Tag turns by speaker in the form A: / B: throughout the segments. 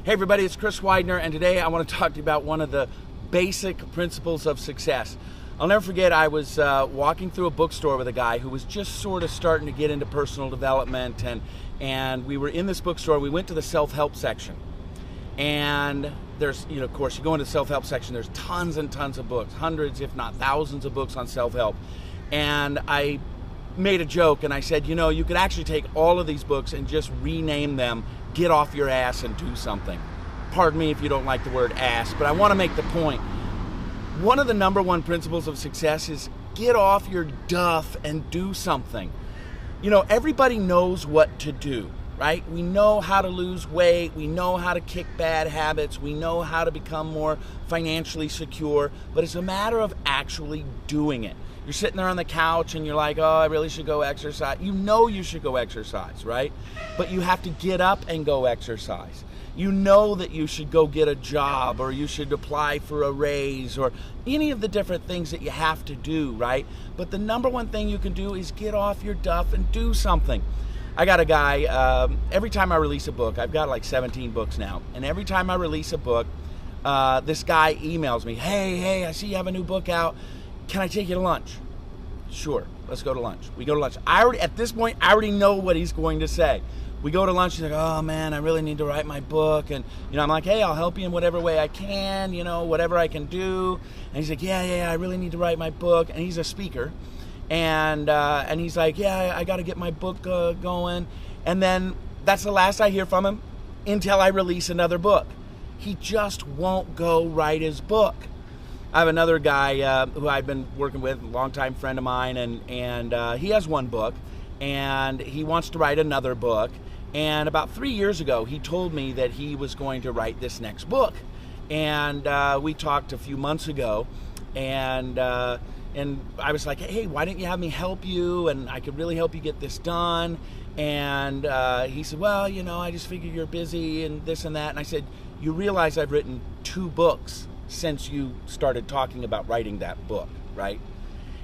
A: Hey everybody, it's Chris Widener, and today I want to talk to you about one of the basic principles of success. I'll never forget, I was walking through a bookstore with a guy who was just sort of starting to get into personal development, and we were in this bookstore. We went to the self-help section, and there's, of course, you go into the self-help section, there's tons and tons of books, hundreds if not thousands of books on self-help. And I made a joke and I said, you could actually take all of these books and just rename them Get Off Your Ass and Do Something. Pardon me if you don't like the word ass, but I want to make the point. One of the number one principles of success is get off your duff and do something. Everybody knows what to do, right? We know how to lose weight. We know how to kick bad habits. We know how to become more financially secure, but it's a matter of actually doing it. You're sitting there on the couch and you're like, oh, I really should go exercise. You know you should go exercise, right? But you have to get up and go exercise. You know that you should go get a job, or you should apply for a raise, or any of the different things that you have to do, right? But the number one thing you can do is get off your duff and do something. I got a guy, every time I release a book, I've got like 17 books now, and every time I release a book, this guy emails me, hey, I see you have a new book out. Can I take you to lunch? Sure, let's go to lunch. We go to lunch. At this point, I already know what he's going to say. We go to lunch, he's like, oh man, I really need to write my book. And, I'm like, hey, I'll help you in whatever way I can, whatever I can do. And he's like, yeah, I really need to write my book. And he's a speaker. And he's like, yeah, I got to get my book going. And then that's the last I hear from him until I release another book. He just won't go write his book. I have another guy who I've been working with, a longtime friend of mine, and he has one book, and he wants to write another book. And about 3 years ago, he told me that he was going to write this next book. And we talked a few months ago, and I was like, hey, why didn't you have me help you? And I could really help you get this done. And he said, well, I just figured you're busy and this and that. And I said, you realize I've written 2 books since you started talking about writing that book, right?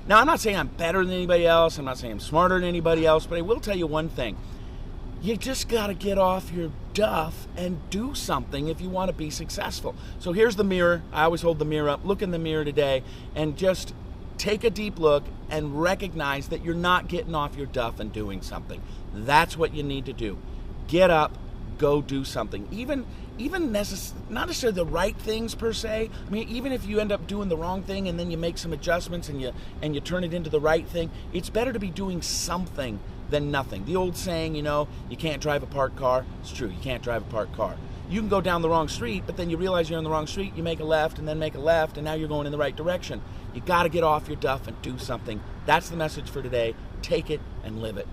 A: Now, I'm not saying I'm better than anybody else. I'm not saying I'm smarter than anybody else, but I will tell you one thing. You just got to get off your duff and do something if you want to be successful. So here's the mirror. I always hold the mirror up. Look in the mirror today and just take a deep look and recognize that you're not getting off your duff and doing something. That's what you need to do. Get up, go do something. Even not necessarily the right things per se. I mean, even if you end up doing the wrong thing and then you make some adjustments and you turn it into the right thing, it's better to be doing something than nothing. The old saying, you can't drive a parked car. It's true, you can't drive a parked car. You can go down the wrong street, but then you realize you're on the wrong street, you make a left and then make a left, and now you're going in the right direction. You got to get off your duff and do something. That's the message for today. Take it and live it.